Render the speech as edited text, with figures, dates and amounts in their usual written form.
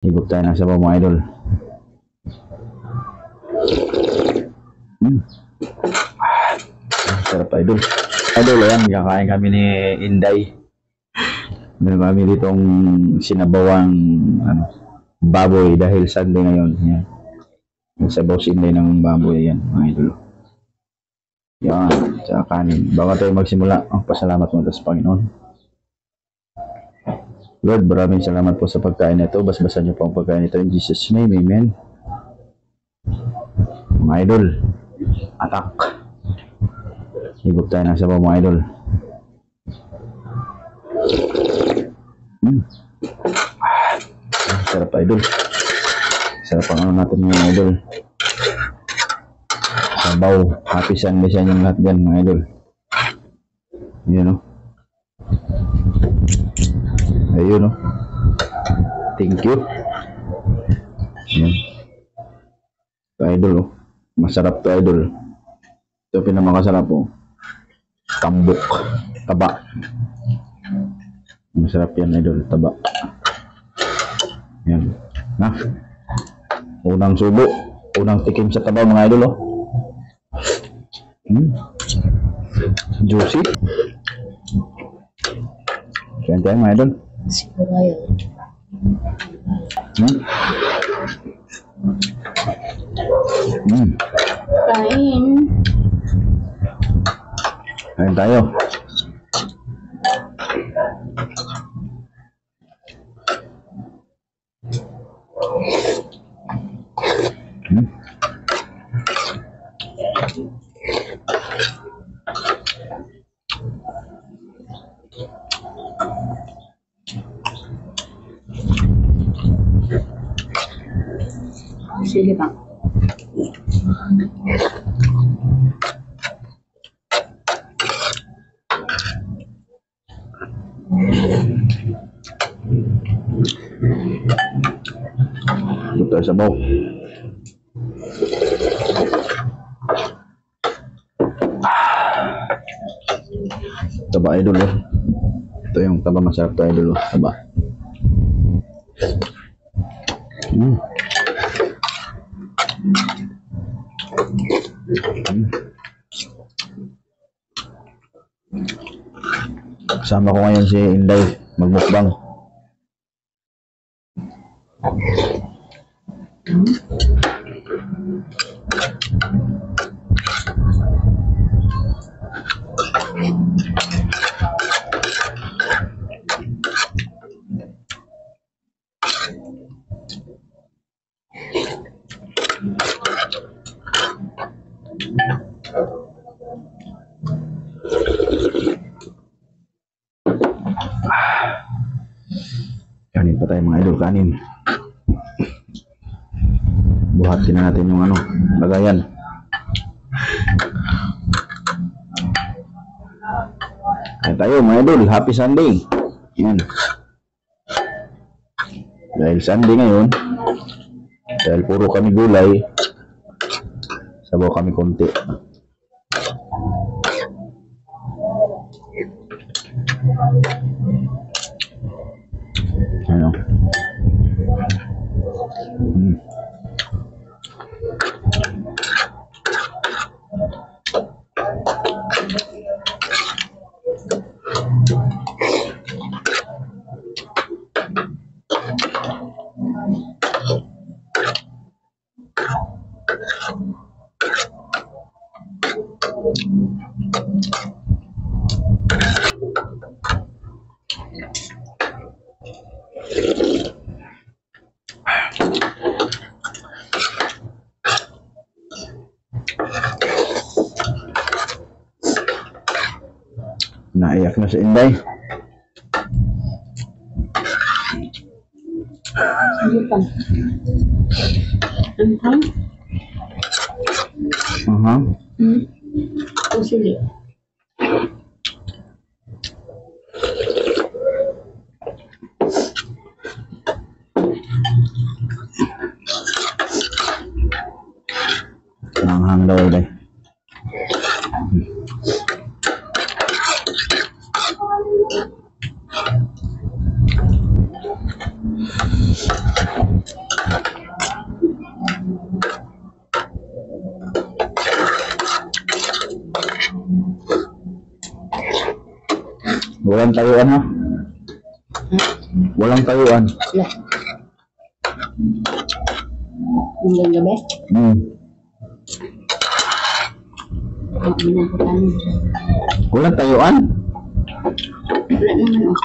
Higop tayo ng sabaw mga idol. Sarap idol. Idol, ayan, kakain kami ni Inday. Meron kami ditong sinabawang baboy dahil Sunday ngayon. Yan. Sabaw si Inday ng baboy. Yan, mga idol. Yan, sa kanin. Bago tayo magsimula, ang pasalamat mo sa Panginoon. Lord, maraming salamat po sa pagkain na ito. Basbasan niyo po ang pagkain ito. In Jesus' name, amen. Mga idol, atak. Higop tayo ng sabaw mga idol. Sarap idol. Sarap ang ano natin mga idol. Sabaw. Happy Sunday sa inyong lahat dyan mga idol. Yun o. Ayun o. Thank you. Yan. Ito idol o. Masarap to idol. Ito pinamakasarap o. Tambok. Taba. Masarap yan idol. Taba. Yan. Na. Unang subo. Unang tikim sa taba mga idol o. Juicy. Kaya tayo mga idol. Siguro yun. Kain. Kain tayo. Sige pa. Ito tayo sabaw. Taba idol oh. Ito yung taba masarap to idol oh. Taba. Kasama ko ngayon si Inday magmukbang. Kanin pa tayo mga idol, kanin. Buhatin na natin yung lagayan. Kain tayo mga idol, happy Sunday. Yan. Dahil Sunday ngayon, dahil puro kami gulay, sabaw kami konti. Ano? Naiyak na si Inday. Sige pa. Antang? O sige. Nanghang daw Inday. Walang tayuan ha? Walang tayuan. Wala. Hanggang gabi. Minabutan mo. Walang tayuan? Wala naman oh.